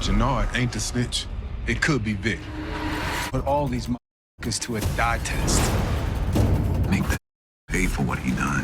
Jannard ain't the snitch. It could be Vic. Put all these motherfuckers to a dye test. Make the pay for what he done.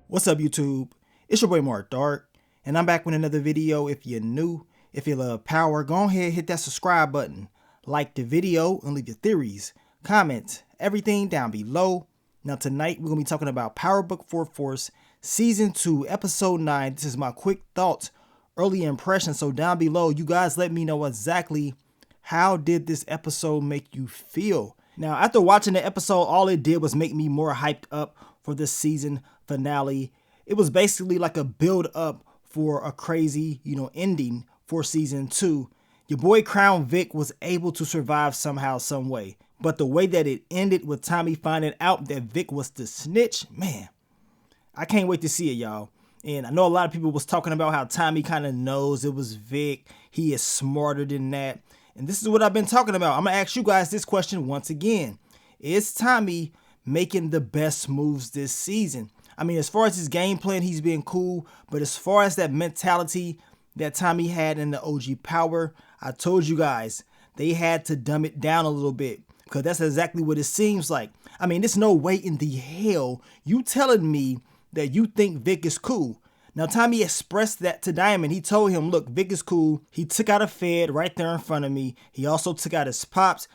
What's up, YouTube? It's your boy Mark Dark, and I'm back with another video. If you're new, if you love power, go ahead, hit that subscribe button, like the video, and leave your theories, comments, everything down below. Now tonight, we're going to be talking about Power Book 4 Force Season 2, Episode 9. This is my quick thoughts, early impressions. So down below, you guys let me know exactly how did this episode make you feel. Now, after watching the episode, all it did was make me more hyped up for this season finale. It was basically like a build up for a crazy, ending for season 2. Your boy Crown Vic was able to survive somehow, some way. But the way that it ended with Tommy finding out that Vic was the snitch, man, I can't wait to see it, y'all. And I know a lot of people was talking about how Tommy kind of knows it was Vic. He is smarter than that. And this is what I've been talking about. I'm going to ask you guys this question once again. Is Tommy making the best moves this season? I mean, as far as his game plan, he's been cool. But as far as that mentality that Tommy had in the OG Power, I told you guys, they had to dumb it down a little bit. Because that's exactly what it seems like. I mean, there's no way in the hell you telling me that you think Vic is cool. Now, Tommy expressed that to Diamond. He told him, look, Vic is cool. He took out a Fed right there in front of me. He also took out his pops.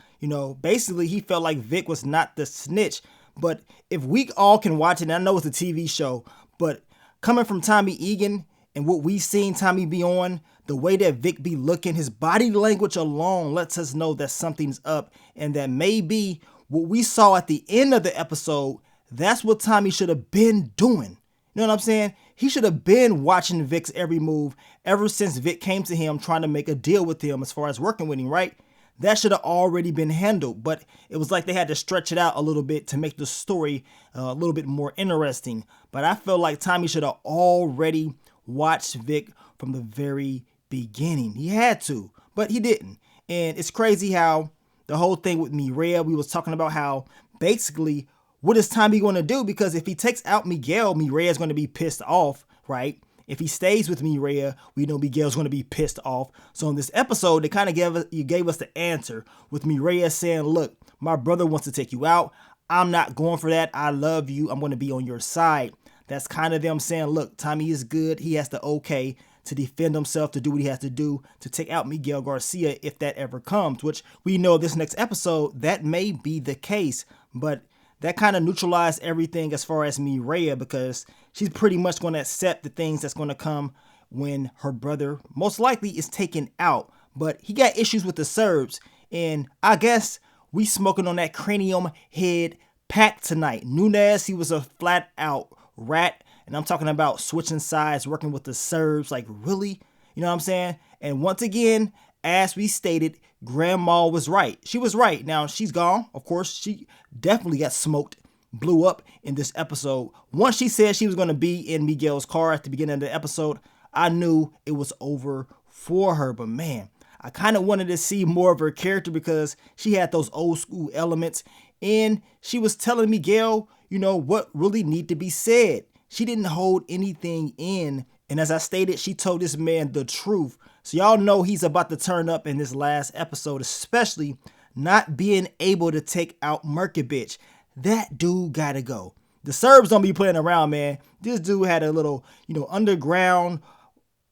Basically, he felt like Vic was not the snitch. But if we all can watch it, and I know it's a TV show, but coming from Tommy Egan and what we've seen Tommy be on, the way that Vic be looking, his body language alone lets us know that something's up, and that maybe what we saw at the end of the episode, that's what Tommy should have been doing. You know what I'm saying? He should have been watching Vic's every move ever since Vic came to him trying to make a deal with him as far as working with him, right? That should have already been handled, but it was like they had to stretch it out a little bit to make the story a little bit more interesting. But I felt like Tommy should have already watched Vic from the very beginning. He had to, but he didn't. And it's crazy how the whole thing with Mireya, we was talking about how basically what is Tommy going to do? Because if he takes out Miguel, Mireya is going to be pissed off, right? If he stays with Mireya, we know Miguel's going to be pissed off. So in this episode, they kind of gave us the answer with Mireya saying, look, my brother wants to take you out. I'm not going for that. I love you. I'm going to be on your side. That's kind of them saying, look, Tommy is good. He has the okay to defend himself, to do what he has to do, to take out Miguel Garcia if that ever comes, which we know this next episode, that may be the case. But that kind of neutralized everything as far as Mireya, because she's pretty much going to accept the things that's going to come when her brother most likely is taken out. But he got issues with the Serbs, and I guess we smoking on that cranium head pack tonight. Nunez, he was a flat out rat, and I'm talking about switching sides, working with the Serbs. Like, really? You know what I'm saying? And once again, as we stated, Grandma was right. She was right. Now, she's gone. Of course, she definitely got smoked, blew up in this episode. Once she said she was going to be in Miguel's car at the beginning of the episode, I knew it was over for her. But man, I kind of wanted to see more of her character because she had those old school elements. And she was telling Miguel, what really need to be said. She didn't hold anything in. And as I stated, she told this man the truth. So y'all know he's about to turn up in this last episode, especially not being able to take out Merkovich. That dude gotta go. The Serbs don't be playing around, man. This dude had a little, underground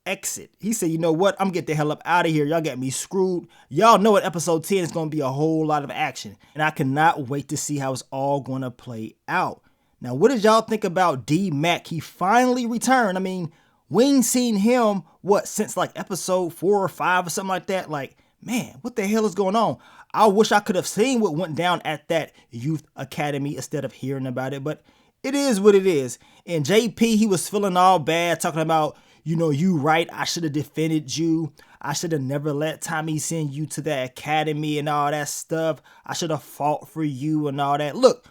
exit. He said, you know what? I'm gonna get the hell up out of here. Y'all got me screwed. Y'all know at episode 10 is gonna be a whole lot of action. And I cannot wait to see how it's all gonna play out. Now, what did y'all think about D-Mac? He finally returned. I mean, we ain't seen him, since like episode 4 or 5 or something like that. Like, man, what the hell is going on? I wish I could have seen what went down at that youth academy instead of hearing about it, but it is what it is. And JP, he was feeling all bad, talking about, you right, I should have defended you. I should have never let Tommy send you to the academy and all that stuff. I should have fought for you and all that. Look,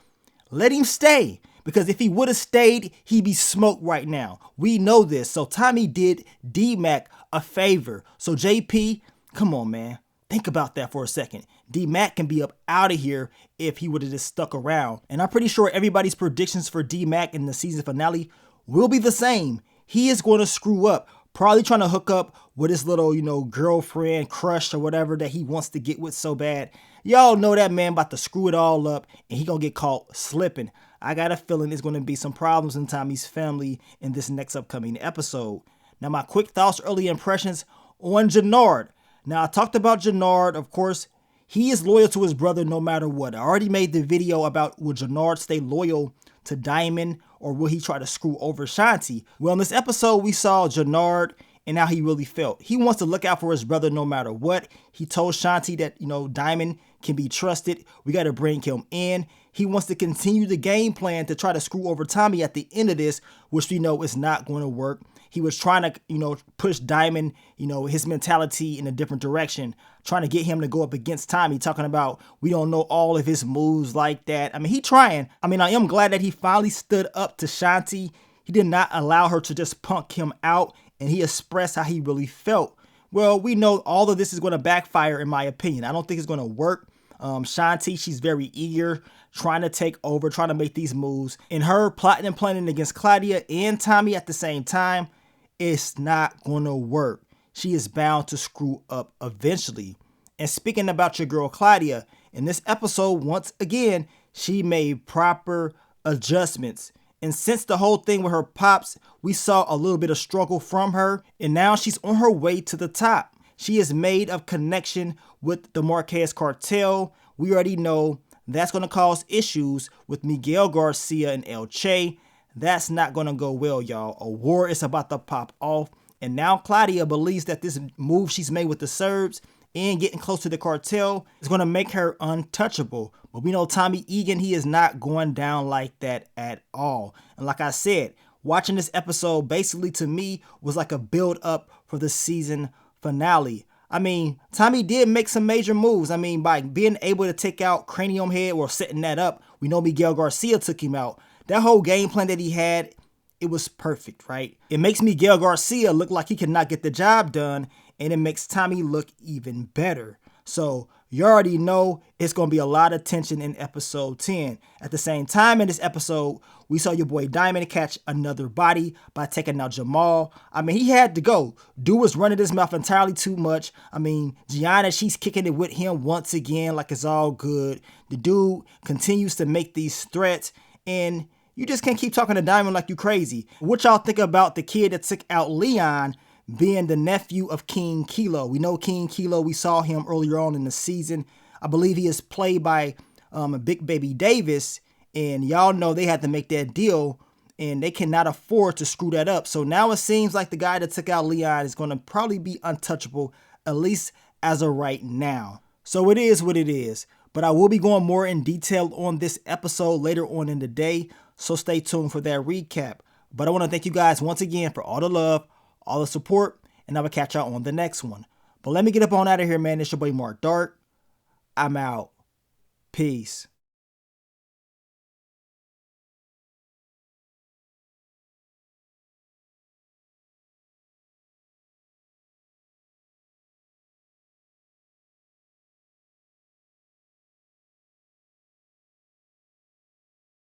let him stay. Because if he would have stayed, he'd be smoked right now. We know this. So Tommy did D-Mac a favor. So JP, come on, man. Think about that for a second. D-Mac can be up out of here if he would have just stuck around. And I'm pretty sure everybody's predictions for D-Mac in the season finale will be the same. He is going to screw up, probably trying to hook up with his little, girlfriend, crush or whatever that he wants to get with so bad. Y'all know that man about to screw it all up and he gonna get caught slipping. I got a feeling there's gonna be some problems in Tommy's family in this next upcoming episode. Now, my quick thoughts, early impressions on Jenard. Now, I talked about Jenard, of course. He is loyal to his brother no matter what. I already made the video about will Jenard stay loyal to Diamond or will he try to screw over Shanti? Well, in this episode, we saw Jenard and how he really felt. He wants to look out for his brother no matter what. He told Shanti that, Diamond can be trusted. We got to bring him in. He wants to continue the game plan to try to screw over Tommy at the end of this, which we know is not going to work. He was trying to, push Diamond, his mentality in a different direction, trying to get him to go up against Tommy, talking about we don't know all of his moves like that. I mean, he trying. I mean, I am glad that he finally stood up to Shanti. He did not allow her to just punk him out, and he expressed how he really felt. Well, we know all of this is going to backfire, in my opinion. I don't think it's going to work. Shanti, she's very eager, trying to take over, trying to make these moves. And her plotting and planning against Claudia and Tommy at the same time, it's not going to work. She is bound to screw up eventually. And speaking about your girl Claudia, in this episode, once again, she made proper adjustments. And since the whole thing with her pops, we saw a little bit of struggle from her. And now she's on her way to the top. She is made of connection with the Marquez cartel. We already know that's going to cause issues with Miguel Garcia and El Che. That's not going to go well, y'all. A war is about to pop off. And now Claudia believes that this move she's made with the Serbs and getting close to the cartel is going to make her untouchable. But we know Tommy Egan, he is not going down like that at all. And like I said, watching this episode basically to me was like a build up for the season finale. I mean, Tommy did make some major moves. I mean, by being able to take out Cranium Head or setting that up, we know Miguel Garcia took him out. That whole game plan that he had, it was perfect, right? It makes Miguel Garcia look like he cannot get the job done, and it makes Tommy look even better. So you already know it's going to be a lot of tension in episode 10. At the same time in this episode, we saw your boy Diamond catch another body by taking out Jamal. I mean, he had to go. Dude was running his mouth entirely too much. I mean, Gianna, she's kicking it with him once again like it's all good. The dude continues to make these threats, and you just can't keep talking to Diamond like you crazy. What y'all think about the kid that took out Leon being the nephew of King Kilo? We know King Kilo. We saw him earlier on in the season. I believe he is played by Big Baby Davis. And y'all know they had to make that deal. And they cannot afford to screw that up. So now it seems like the guy that took out Leon is going to probably be untouchable, at least as of right now. So it is what it is. But I will be going more in detail on this episode later on in the day. So stay tuned for that recap. But I want to thank you guys once again for all the love, all the support, and I will catch y'all on the next one. But let me get up on out of here, man. It's your boy Mark Dark. I'm out. Peace.